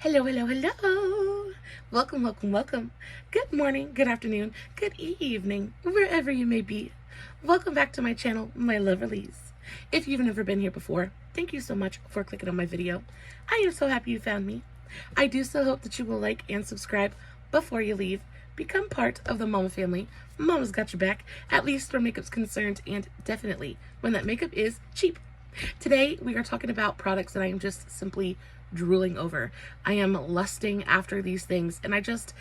Hello, hello, hello. Welcome, welcome, welcome. Good morning, good afternoon, good evening, wherever you may be. Welcome back to my channel, my lovelies. If you've never been here before, thank you so much for clicking on my video. I am so happy you found me. I do so hope that you will like and subscribe before you leave. Become part of the Mama family. Mama's got your back, at least where makeup's concerned, and definitely when that makeup is cheap. Today, we are talking about products that I am just simply drooling over. I am lusting after these things, and I just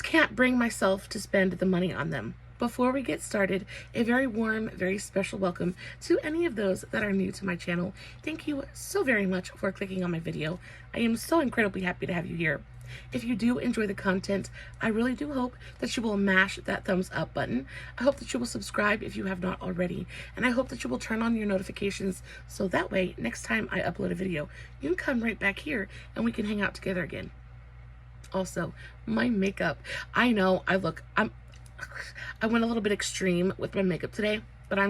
can't bring myself to spend the money on them. Before we get started, a very warm, very special welcome to any of those that are new to my channel. Thank you so very much for clicking on my video. I am so incredibly happy to have you here. If you do enjoy the content, I really do hope that you will mash that thumbs up button. I hope that you will subscribe if you have not already. And I hope that you will turn on your notifications so that way, next time I upload a video, you can come right back here and we can hang out together again. Also, my makeup. I know I went a little bit extreme with my makeup today, but I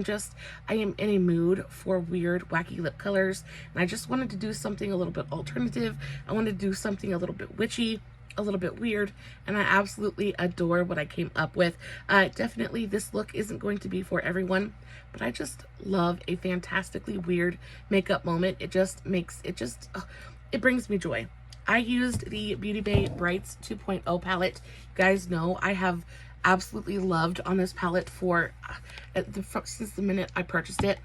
am in a mood for weird, wacky lip colors, and I just wanted to do something a little bit alternative. I wanted to do something a little bit witchy, a little bit weird, and I absolutely adore what I came up with. Definitely this look isn't going to be for everyone, but I just love a fantastically weird makeup moment. It brings me joy. I used the Beauty Bay Brights 2.0 palette. You guys know I have absolutely loved on this palette since the minute I purchased it.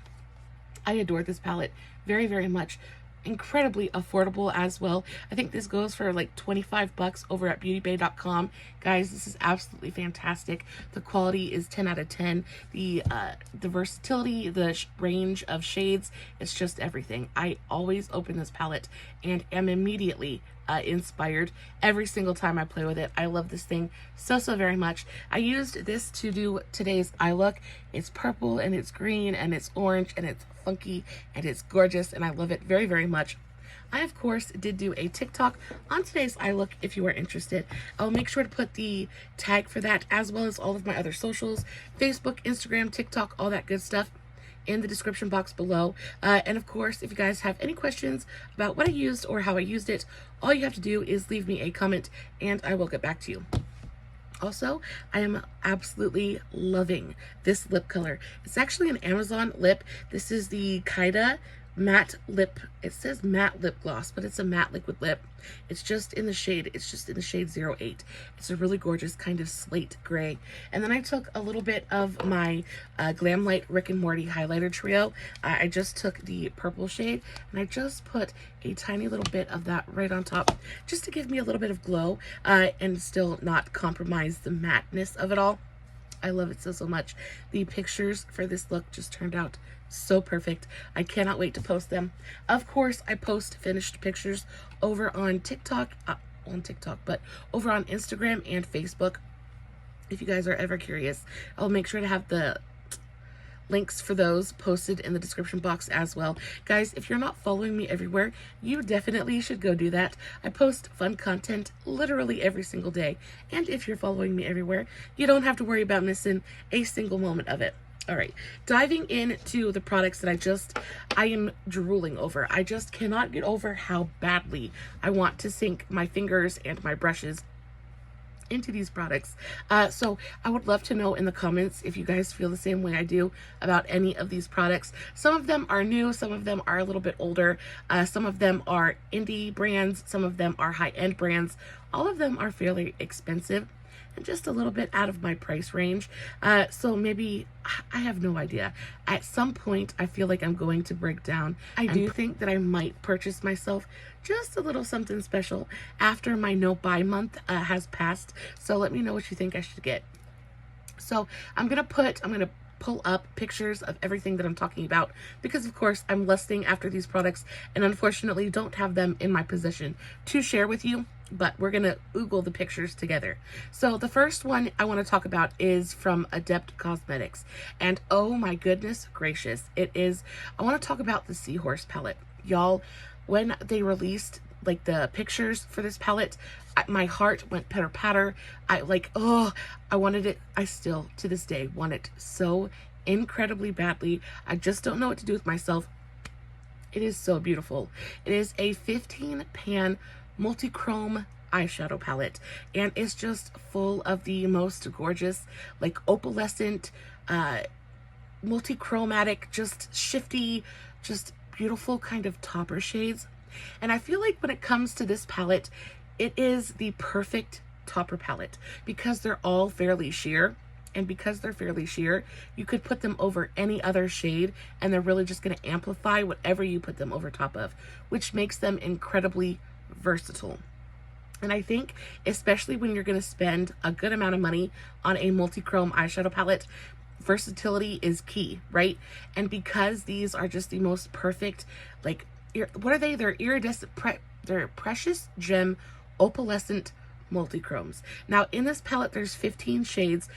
I adore this palette very, very much. Incredibly affordable as well. I think this goes for like 25 bucks over at beautybay.com. Guys, this is absolutely fantastic. The quality is 10 out of 10. The versatility, the range of shades, it's just everything. I always open this palette and am immediately inspired every single time I play with it. I love this thing so very much. I used this to do today's eye look. It's purple and it's green and it's orange and it's funky and it's gorgeous, and I love it very, very much. I, of course, did do a TikTok on today's eye look if you are interested. I'll make sure to put the tag for that as well as all of my other socials, Facebook, Instagram, TikTok, all that good stuff in the description box below. And of course, if you guys have any questions about what I used or how I used it, all you have to do is leave me a comment and I will get back to you. Also, I am absolutely loving this lip color. It's actually an Amazon lip. This is the Kaida matte lip. It says matte lip gloss, but it's a matte liquid lip. It's just in the shade 08. It's a really gorgeous kind of slate gray. And then I took a little bit of my Glam Light Rick and Morty highlighter trio. I just took the purple shade and I just put a tiny little bit of that right on top just to give me a little bit of glow and still not compromise the mattness of it all. I love it so much. The pictures for this look just turned out so perfect. I cannot wait to post them. Of course, I post finished pictures over on TikTok, but over on Instagram and Facebook. If you guys are ever curious, I'll make sure to have the links for those posted in the description box as well. Guys, if you're not following me everywhere, you definitely should go do that. I post fun content literally every single day. And if you're following me everywhere, you don't have to worry about missing a single moment of it. All right, diving into the products that I am drooling over. I just cannot get over how badly I want to sink my fingers and my brushes into these products. So I would love to know in the comments if you guys feel the same way I do about any of these products. Some of them are new, some of them are a little bit older, some of them are indie brands, some of them are high-end brands. All of them are fairly expensive and just a little bit out of my price range. So maybe, I have no idea. At some point, I feel like I'm going to break down. I do think that I might purchase myself just a little something special after my no buy month has passed. So let me know what you think I should get. So I'm gonna pull up pictures of everything that I'm talking about because of course I'm lusting after these products and unfortunately don't have them in my possession to share with you, but we're gonna Google the pictures together. So the first one I want to talk about is from Adept Cosmetics, and oh my goodness gracious, I want to talk about the Seahorse palette. Y'all, when they released like the pictures for this palette, my heart went pitter patter. I wanted it. I still to this day want it so incredibly badly. I just don't know what to do with myself. It is so beautiful. It is a 15 pan multi-chrome eyeshadow palette, and it's just full of the most gorgeous, like opalescent, multi-chromatic, just shifty, just beautiful kind of topper shades. And I feel like when it comes to this palette, it is the perfect topper palette because they're all fairly sheer. And because they're fairly sheer, you could put them over any other shade and they're really just going to amplify whatever you put them over top of, which makes them incredibly versatile. And I think especially when you're going to spend a good amount of money on a multi-chrome eyeshadow palette, versatility is key, right? And because these are just the most perfect, like, what are they? They're iridescent, they're precious gem opalescent multi-chromes. Now in this palette, there's 15 shades.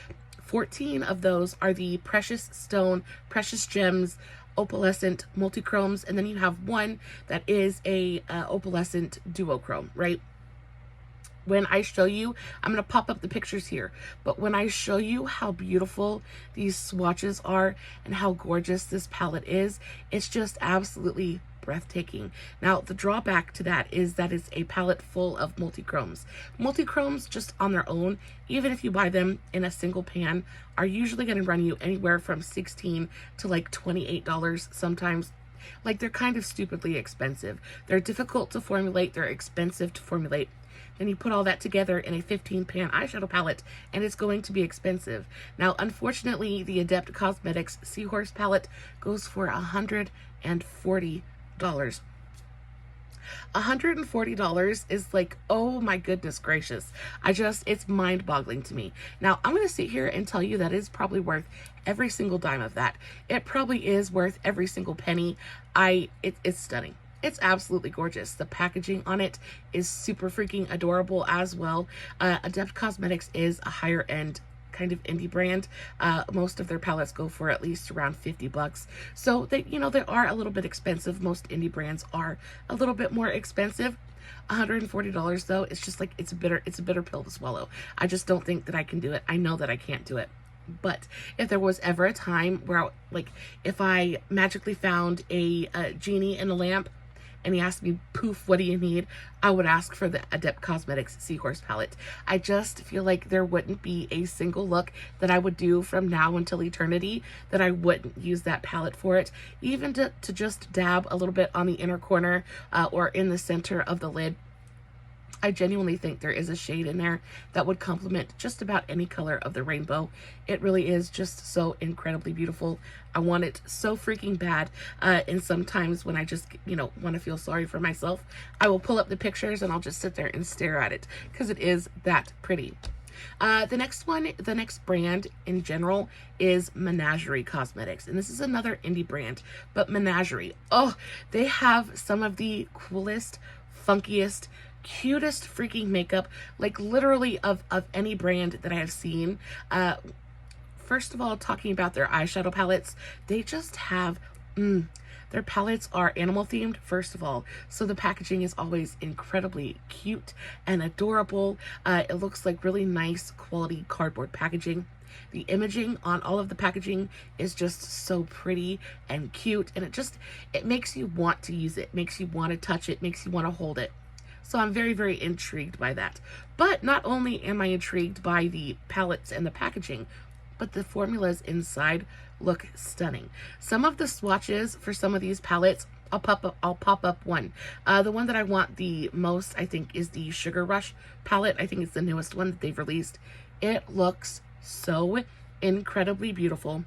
14 of those are the precious stone, precious gems, opalescent multi-chromes, and then you have one that is a opalescent duochrome, right? When I show you, I'm going to pop up the pictures here, but when I show you how beautiful these swatches are and how gorgeous this palette is, it's just absolutely breathtaking. Now, the drawback to that is that it's a palette full of multi-chromes. Multi-chromes just on their own, even if you buy them in a single pan, are usually going to run you anywhere from $16 to like $28 sometimes. Like, they're kind of stupidly expensive. They're difficult to formulate, they're expensive to formulate. Then you put all that together in a 15 pan eyeshadow palette and it's going to be expensive. Now, unfortunately, the Adept Cosmetics Seahorse palette goes for $140. $140 is like, oh my goodness gracious. It's mind-boggling to me. Now, I'm going to sit here and tell you that it's probably worth every single dime of that. It probably is worth every single penny. It's stunning. It's absolutely gorgeous. The packaging on it is super freaking adorable as well. Adept Cosmetics is a higher end kind of indie brand. Most of their palettes go for at least around $50. So they are a little bit expensive. Most indie brands are a little bit more expensive. $140 though, it's just like, it's a bitter pill to swallow. I just don't think that I can do it. I know that I can't do it. But if there was ever a time where, if I magically found a genie in a lamp and he asked me, poof, what do you need? I would ask for the Adept Cosmetics Seahorse palette. I just feel like there wouldn't be a single look that I would do from now until eternity that I wouldn't use that palette for it. Even to just dab a little bit on the inner corner or in the center of the lid. I genuinely think there is a shade in there that would complement just about any color of the rainbow. It really is just so incredibly beautiful. I want it so freaking bad. And sometimes when I just, want to feel sorry for myself, I will pull up the pictures and I'll just sit there and stare at it because it is that pretty. The next brand in general is Menagerie Cosmetics. And this is another indie brand, but Menagerie, oh, they have some of the coolest, funkiest, cutest freaking makeup, like literally of any brand that I have seen. First of all, talking about their eyeshadow palettes, they just have their palettes are animal themed, first of all, so the packaging is always incredibly cute and adorable. It looks like really nice quality cardboard packaging. The imaging on all of the packaging is just so pretty and cute, and it makes you want to use it, makes you want to touch it, makes you want to hold it. So I'm very, very intrigued by that. But not only am I intrigued by the palettes and the packaging, but the formulas inside look stunning. Some of the swatches for some of these palettes, I'll pop up one. The one that I want the most, I think, is the Sugar Rush palette. I think it's the newest one that they've released. It looks so incredibly beautiful.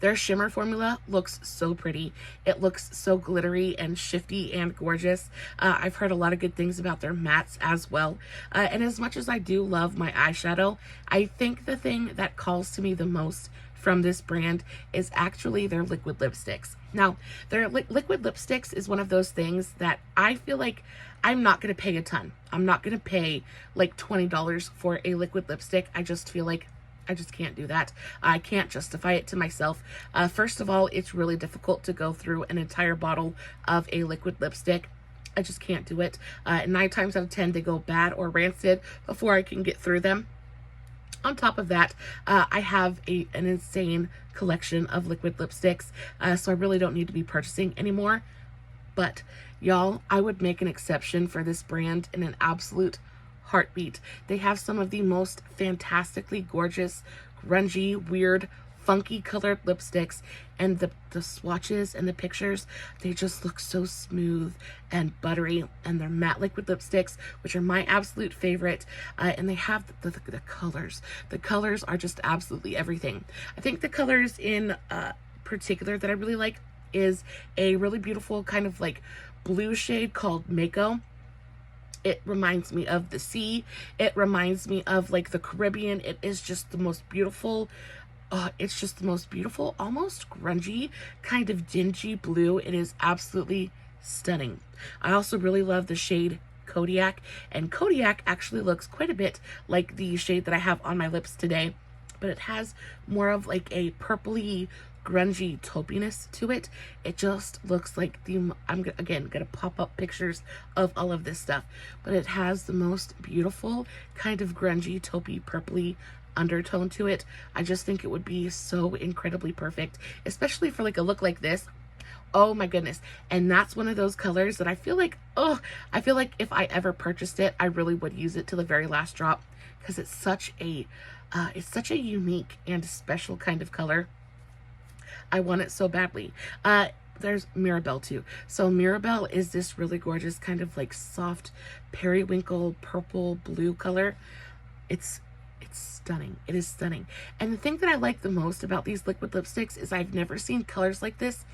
Their shimmer formula looks so pretty. It looks so glittery and shifty and gorgeous. I've heard a lot of good things about their mattes as well. And as much as I do love my eyeshadow, I think the thing that calls to me the most from this brand is actually their liquid lipsticks. Now, their liquid lipsticks is one of those things that I feel like I'm not going to pay a ton. I'm not going to pay like $20 for a liquid lipstick. I just feel like I just can't do that. I can't justify it to myself. First of all, it's really difficult to go through an entire bottle of a liquid lipstick. I just can't do it. 9 times out of 10, they go bad or rancid before I can get through them. On top of that, I have an insane collection of liquid lipsticks, so I really don't need to be purchasing anymore. But y'all, I would make an exception for this brand in an absolute heartbeat. They have some of the most fantastically gorgeous, grungy, weird, funky colored lipsticks, and the swatches and the pictures, they just look so smooth and buttery, and they're matte liquid lipsticks, which are my absolute favorite, and they have the colors. The colors are just absolutely everything. I think the colors in particular that I really like is a really beautiful kind of like blue shade called Mako. It reminds me of the sea. It reminds me of like the Caribbean. It is just the most beautiful. It's just the most beautiful, almost grungy, kind of dingy blue. It is absolutely stunning. I also really love the shade Kodiak, and Kodiak actually looks quite a bit like the shade that I have on my lips today, but it has more of like a purpley, grungy taupiness to it. It just looks like I'm again gonna pop up pictures of all of this stuff, but it has the most beautiful kind of grungy, taupey, purpley undertone to it. I just think it would be so incredibly perfect, especially for like a look like this. Oh my goodness. And that's one of those colors that I feel like, if I ever purchased it, I really would use it to the very last drop, because it's such a unique and special kind of color. I want it so badly. There's Mirabelle too. So Mirabelle is this really gorgeous kind of like soft periwinkle purple blue color. It's stunning. It is stunning. And the thing that I like the most about these liquid lipsticks is I've never seen colors like this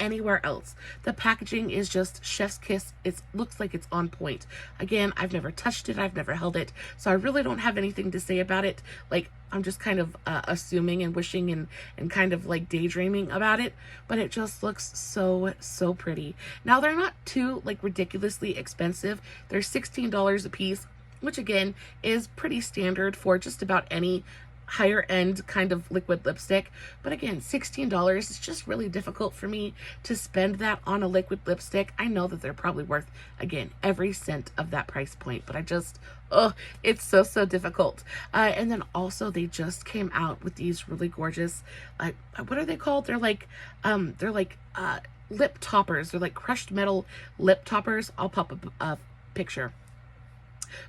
anywhere else. The packaging is just chef's kiss. It looks like it's on point. Again, I've never touched it. I've never held it. So I really don't have anything to say about it. Like, I'm just kind of assuming and wishing and kind of like daydreaming about it. But it just looks so, so pretty. Now, they're not too like ridiculously expensive. They're $16 a piece, which again is pretty standard for just about any higher end kind of liquid lipstick. But again, $16 is just really difficult for me to spend that on a liquid lipstick. I know that they're probably worth, again, every cent of that price point, but I just, it's so, so difficult. And then also they just came out with these really gorgeous, what are they called? They're like lip toppers. They're like crushed metal lip toppers. I'll pop up a picture.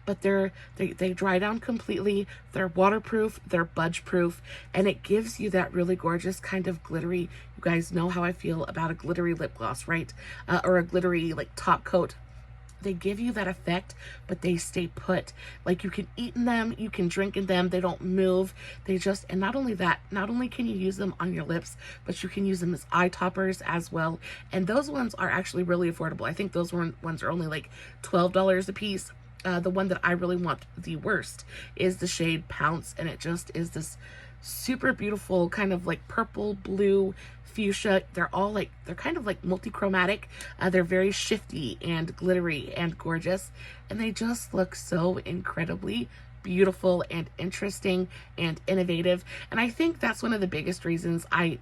But they dry down completely. They're waterproof, they're budge proof, and it gives you that really gorgeous kind of glittery. You guys know how I feel about a glittery lip gloss, right? Or a glittery like top coat. They give you that effect, but they stay put. Like, you can eat in them, you can drink in them, they don't move. They just, and not only that, not only can you use them on your lips, but you can use them as eye toppers as well. And those ones are actually really affordable. I think those ones are only like $12 a piece. The one that I really want the worst is the shade Pounce, and it just is this super beautiful kind of like purple, blue, fuchsia. They're kind of like multi-chromatic. They're very shifty and glittery and gorgeous, and they just look so incredibly beautiful and interesting and innovative. And I think that's one of the biggest reasons I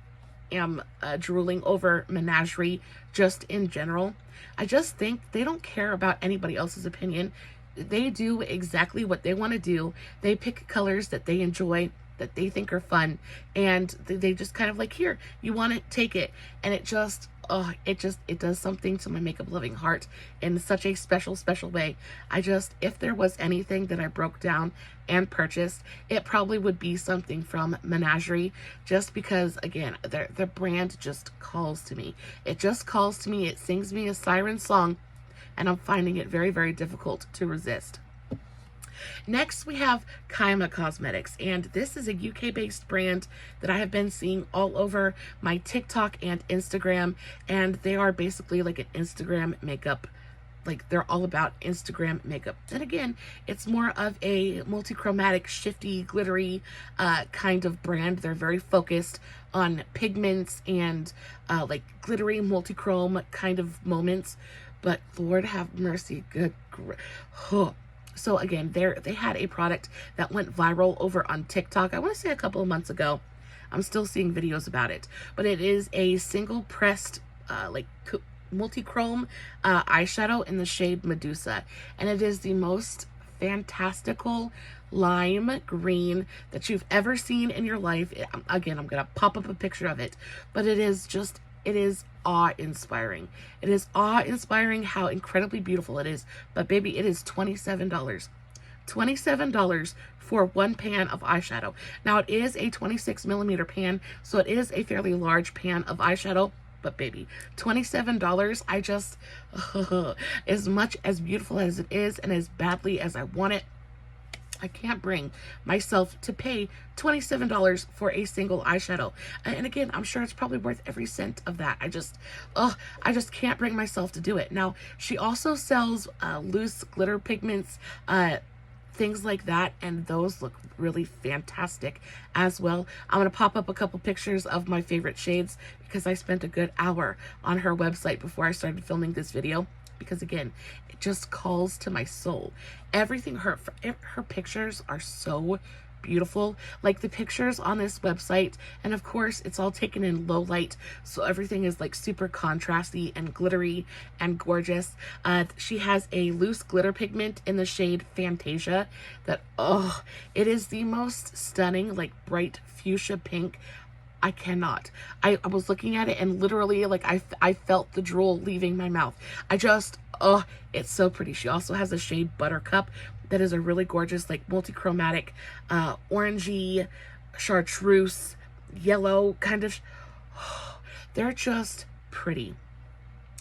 am drooling over Menagerie just in general. I just think they don't care about anybody else's opinion. They do exactly what they want to do. They pick colors that they enjoy, that they think are fun, and they just kind of like, here, you want it, take it. And it just, it does something to my makeup loving heart in such a special, special way. If there was anything that I broke down and purchased, it probably would be something from Menagerie, just because, again, their brand just calls to me. It just calls to me. It sings me a siren song, and I'm finding it very, very difficult to resist. Next, we have Kaima Cosmetics, and this is a UK-based brand that I have been seeing all over my TikTok and Instagram, and they are basically like an Instagram makeup. Like, they're all about Instagram makeup. And again, it's more of a multi-chromatic, shifty, glittery kind of brand. They're very focused on pigments and like glittery, multi-chrome kind of moments. But Lord have mercy, good. So again, they had a product that went viral over on TikTok. I want to say a couple of months ago. I'm still seeing videos about it, but it is a single pressed like multi-chrome eyeshadow in the shade Medusa, and it is the most fantastical lime green that you've ever seen in your life. Again, I'm gonna pop up a picture of it, but it is just it is awe-inspiring. It is awe-inspiring how incredibly beautiful it is. But baby, it is $27. $27 for one pan of eyeshadow. Now it is a 26 millimeter pan, so it is a fairly large pan of eyeshadow. But baby, $27, I just, as much as beautiful as it is and as badly as I want it, I can't bring myself to pay $27 for a single eyeshadow. And again, I'm sure it's probably worth every cent of that. I just can't bring myself to do it. Now, she also sells loose glitter pigments, things like that, and those look really fantastic as well. I'm going to pop up a couple pictures of my favorite shades because I spent a good hour on her website before I started filming this video. Because again, it just calls to my soul. Everything, her pictures are so beautiful. Like the pictures on this website, and of course it's all taken in low light, so everything is like super contrasty and glittery and gorgeous. She has a loose glitter pigment in the shade Fantasia that, oh, it is the most stunning, like bright fuchsia pink. I cannot. I was looking at it and literally like I felt the drool leaving my mouth. Oh, it's so pretty. She also has a shade Buttercup that is a really gorgeous, like multi-chromatic, orangey, chartreuse, yellow kind of. They're just pretty.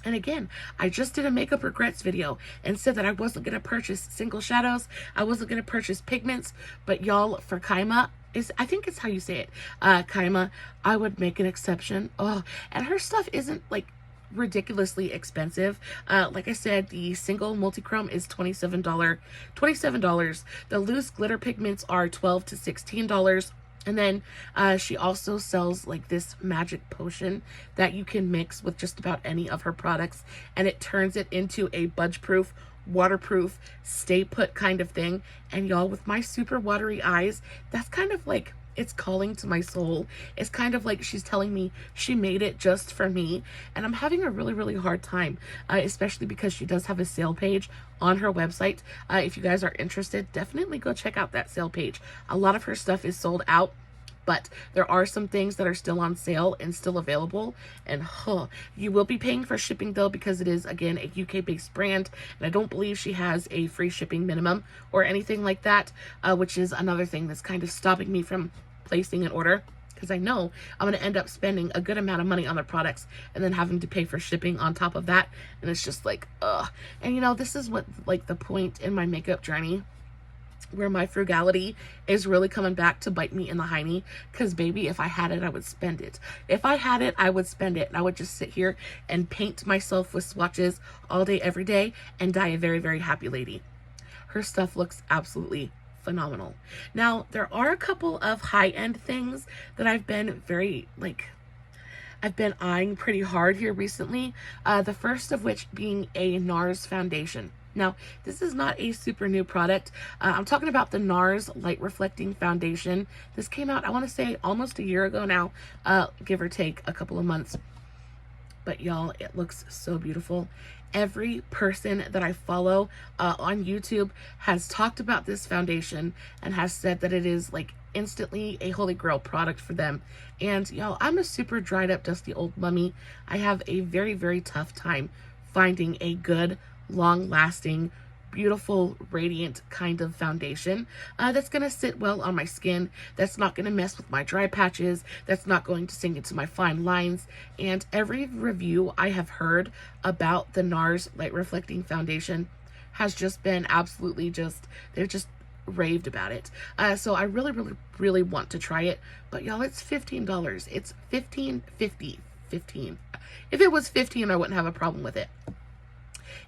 And again, I just did a makeup regrets video and said that I wasn't going to purchase single shadows. I wasn't going to purchase pigments, but y'all, for Kaima, I think it's how you say it, Kaima, I would make an exception. Oh, and her stuff isn't like ridiculously expensive. Like I said, the single multi-chrome is $27. The loose glitter pigments are $12 to $16. And then she also sells like this magic potion that you can mix with just about any of her products, and it turns it into a budge-proof, waterproof, stay put kind of thing. And y'all, with my super watery eyes, that's kind of like, it's calling to my soul. It's kind of like she's telling me she made it just for me. And I'm having a really, really hard time, especially because she does have a sale page on her website. If you guys are interested, definitely go check out that sale page. A lot of her stuff is sold out, but there are some things that are still on sale and still available. And you will be paying for shipping though, because it is, again, a UK based brand, and I don't believe she has a free shipping minimum or anything like that, which is another thing that's kind of stopping me from placing an order, because I know I'm going to end up spending a good amount of money on their products and then having to pay for shipping on top of that. And it's just like, and you know, this is what, like, the point in my makeup journey where my frugality is really coming back to bite me in the hiney. Because baby, if I had it, I would spend it. If I had it, I would spend it, and I would just sit here and paint myself with swatches all day every day and die a very, very happy lady. Her stuff looks absolutely phenomenal. Now, there are a couple of high-end things that I've been I've been eyeing pretty hard here recently. The first of which being a NARS foundation. Now, this is not a super new product. I'm talking about the NARS Light Reflecting Foundation. This came out, I want to say, almost a year ago now, give or take a couple of months. But y'all, it looks so beautiful. Every person that I follow on YouTube has talked about this foundation and has said that it is like instantly a holy grail product for them. And y'all, I'm a super dried up, dusty old mummy. I have a very, very tough time finding a good, long-lasting, beautiful, radiant kind of foundation that's going to sit well on my skin, that's not going to mess with my dry patches, that's not going to sink into my fine lines. And every review I have heard about the NARS Light Reflecting Foundation has just been absolutely they're just raved about it. So I really, really, really want to try it. But y'all, it's $15. It's $15.50. If it was $15, I wouldn't have a problem with it.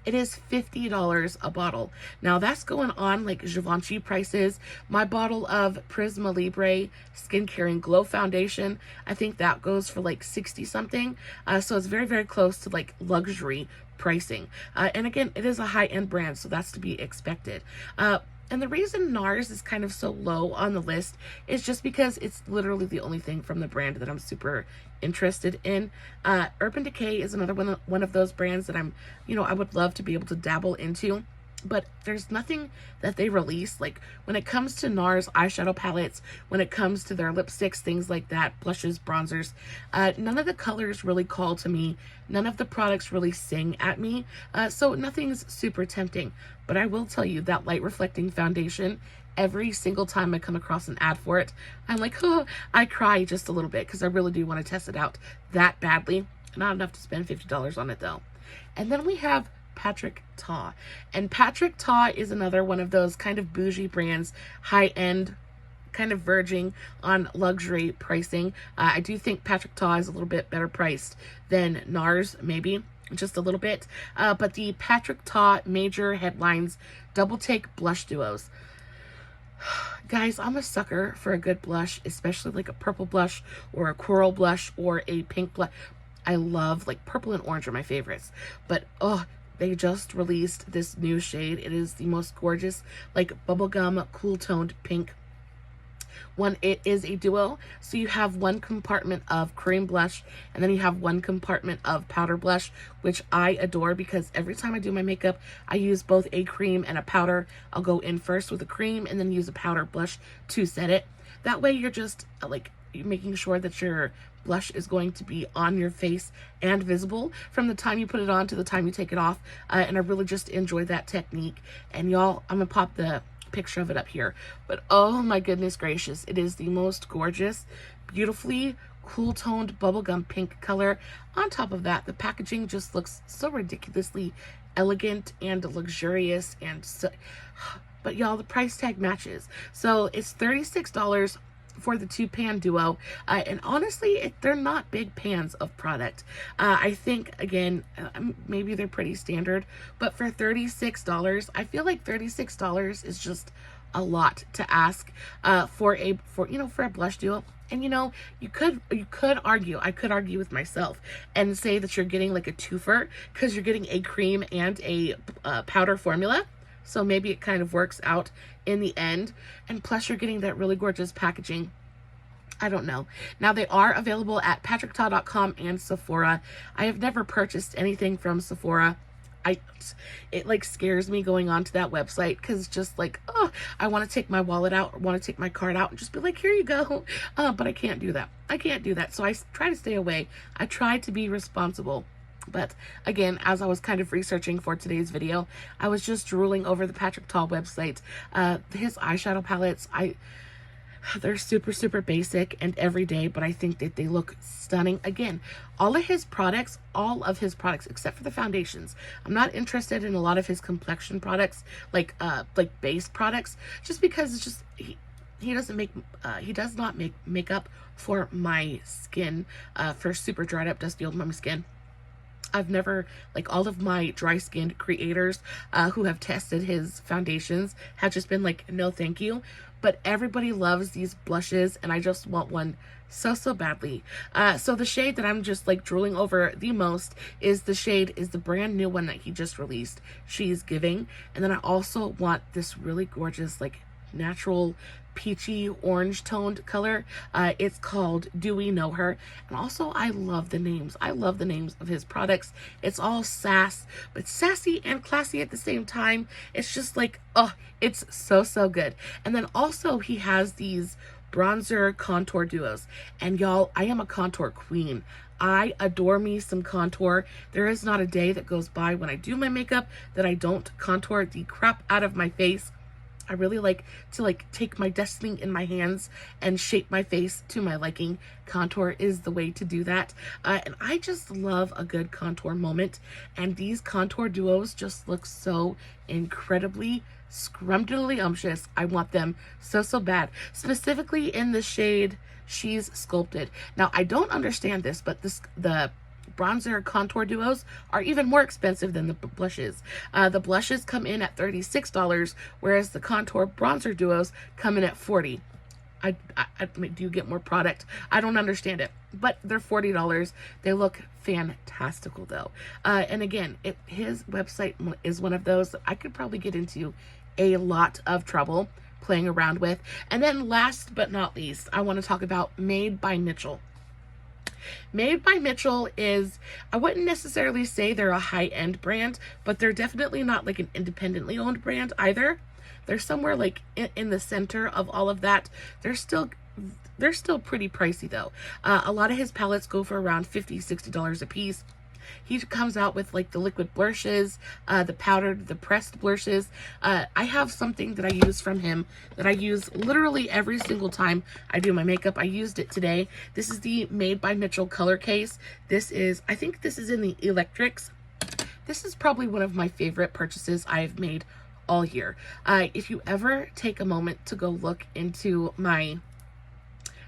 It is $50 a bottle. Now that's going on like Givenchy prices. My bottle of Prisma Libre Skincare and Glow Foundation, I think that goes for like 60 something. So it's very, very close to like luxury pricing. And again, it is a high-end brand, so that's to be expected. And the reason NARS is kind of so low on the list is just because it's literally the only thing from the brand that I'm super interested in. Urban Decay is another one of those brands that I would love to be able to dabble into. but there's nothing that they release, like when it comes to NARS eyeshadow palettes, when it comes to their lipsticks, things like that, blushes, bronzers, none of the colors really call to me. None of the products really sing at me, so nothing's super tempting. But I will tell you that light reflecting foundation, every single time I come across an ad for it, I'm like, oh, I cry just a little bit because I really do want to test it out that badly. Not enough to spend $50 on it though. And then we have Patrick Ta. And Patrick Ta is another one of those kind of bougie brands, high-end, kind of verging on luxury pricing. I do think Patrick Ta is a little bit better priced than NARS, maybe just a little bit. But the Patrick Ta Major Headlines Double Take Blush Duos. Guys, I'm a sucker for a good blush, especially like a purple blush or a coral blush or a pink blush. I love, like, purple and orange are my favorites. But, oh, they just released this new shade. It is the most gorgeous, like, bubblegum, cool-toned pink one. It is a duo, so you have one compartment of cream blush, and then you have one compartment of powder blush, which I adore because every time I do my makeup, I use both a cream and a powder. I'll go in first with a cream and then use a powder blush to set it. That way you're just, like, you're making sure that your blush is going to be on your face and visible from the time you put it on to the time you take it off. And I really just enjoy that technique. And y'all, I'm gonna pop the picture of it up here. But oh my goodness gracious, it is the most gorgeous, beautifully cool toned bubblegum pink color. On top of that, the packaging just looks so ridiculously elegant and luxurious, and so, but y'all, the price tag matches. So it's $36 for the 2-pan duo, and honestly, they're not big pans of product. I think, again, maybe they're pretty standard, but for $36, I feel like $36 is just a lot to ask for a blush duo. And you could argue, I could argue with myself and say that you're getting like a twofer because you're getting a cream and a powder formula. So maybe it kind of works out in the end. And plus you're getting that really gorgeous packaging. I don't know. Now they are available at patrickta.com and Sephora. I have never purchased anything from Sephora. It like scares me going onto that website because just like, oh, I want to take my wallet out or want to take my card out and just be like, here you go. But I can't do that. I can't do that. So I try to stay away. I try to be responsible. But again, as I was kind of researching for today's video, I was just drooling over the Patrick Ta website. His eyeshadow palettes, they're super, super basic and everyday, but I think that they look stunning. Again, all of his products, except for the foundations. I'm not interested in a lot of his complexion products, like base products, just because it's just, he does not make makeup for my skin, for super dried up, dusty old mommy skin. I've never, like, all of my dry skinned creators who have tested his foundations have just been like, no thank you. But everybody loves these blushes and I just want one so badly. So the shade that I'm just like drooling over the most is the brand new one that he just released, She's Giving. And then I also want this really gorgeous, like, natural peachy orange toned color. It's called Do We Know Her? And also I love the names. I love the names of his products. It's all sass, but sassy and classy at the same time. It's just like, oh, it's so good. And then also he has these bronzer contour duos. And y'all, I am a contour queen. I adore me some contour. There is not a day that goes by when I do my makeup that I don't contour the crap out of my face. I really like to take my destiny in my hands and shape my face to my liking. Contour is the way to do that. And I just love a good contour moment. And these contour duos just look so incredibly scrumptious. I want them so bad. Specifically in the shade She's Sculpted. Now, I don't understand this, but the bronzer contour duos are even more expensive than the blushes. The blushes come in at $36, whereas the contour bronzer duos come in at $40. I do get more product. I don't understand it, but they're $40. They look fantastical though. And again, his website is one of those that I could probably get into a lot of trouble playing around with. And then last but not least, I want to talk about Made by Mitchell. Made by Mitchell is, I wouldn't necessarily say they're a high-end brand, but they're definitely not like an independently owned brand either. They're somewhere like in the center of all of that. They're still pretty pricey though. A lot of his palettes go for around $50-$60 a piece. He comes out with like the liquid blushes, the powdered, the pressed blushes. I have something that I use from him that I use literally every single time I do my makeup. I used it today. This is the Made by Mitchell color case. I think this is in the electrics. This is probably one of my favorite purchases I've made all year. If you ever take a moment to go look into my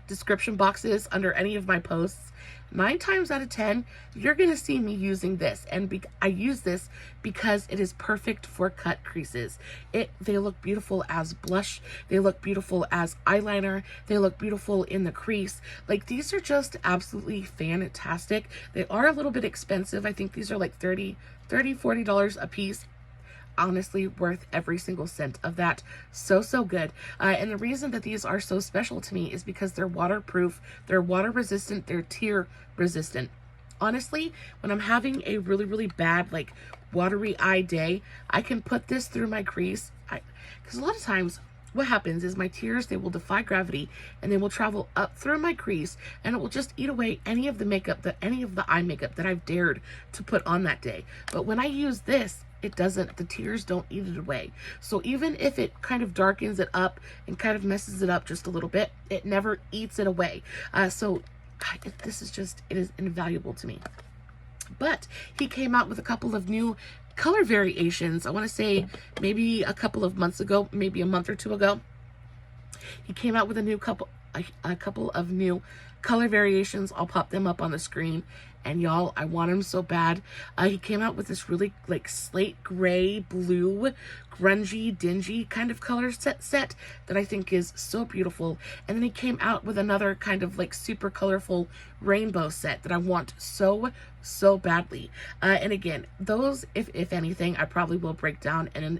description boxes under any of my posts, 9 times out of 10, you're going to see me using this. And I use this because it is perfect for cut creases. They look beautiful as blush. They look beautiful as eyeliner. They look beautiful in the crease. Like, these are just absolutely fantastic. They are a little bit expensive. I think these are like $40 a piece. Honestly, worth every single cent of that. So good. And the reason that these are so special to me is because they're waterproof, they're water resistant, they're tear resistant. Honestly, when I'm having a really bad like watery eye day, I can put this through my crease. Because a lot of times what happens is my tears, they will defy gravity and they will travel up through my crease, and it will just eat away any of the eye makeup that I've dared to put on that day. But when I use this, it doesn't. The tears don't eat it away. So even if it kind of darkens it up and kind of messes it up just a little bit, it never eats it away. This is just, it is invaluable to me. But he came out with a couple of new color variations. I want to say maybe a couple of months ago, maybe a month or two ago. He came out with a couple of new color variations. I'll pop them up on the screen. And y'all, I want him so bad. He came out with this really like slate gray, blue, grungy, dingy kind of color set that I think is so beautiful. And then he came out with another kind of like super colorful rainbow set that I want so badly. And again, those, if anything, I probably will break down and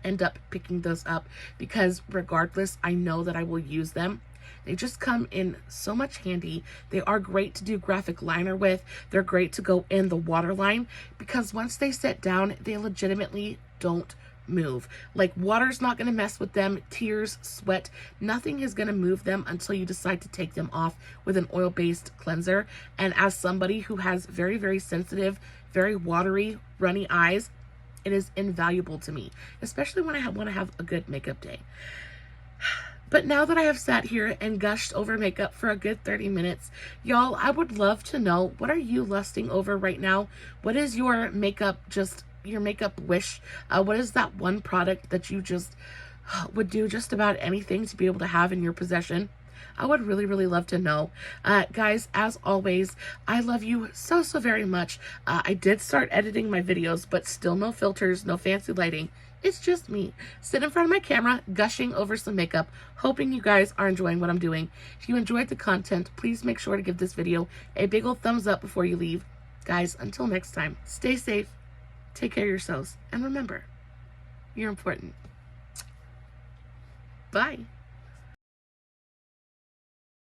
end up picking those up, because regardless, I know that I will use them. They just come in so much handy. They are great to do graphic liner with. They're great to go in the waterline, because once they set down, they legitimately don't move. Like, water's not going to mess with them. Tears, sweat, nothing is going to move them until you decide to take them off with an oil-based cleanser. And as somebody who has very sensitive, very watery, runny eyes, it is invaluable to me, especially when I want to have a good makeup day. But now that I have sat here and gushed over makeup for a good 30 minutes, y'all, I would love to know, what are you lusting over right now? What is your makeup wish? What is that one product that you just would do just about anything to be able to have in your possession? I would really love to know. Guys, as always, I love you so very much. I did start editing my videos, but still no filters, no fancy lighting. It's just me sitting in front of my camera, gushing over some makeup, hoping you guys are enjoying what I'm doing. If you enjoyed the content, please make sure to give this video a big old thumbs up before you leave. Guys, until next time, stay safe, take care of yourselves, and remember, you're important. Bye.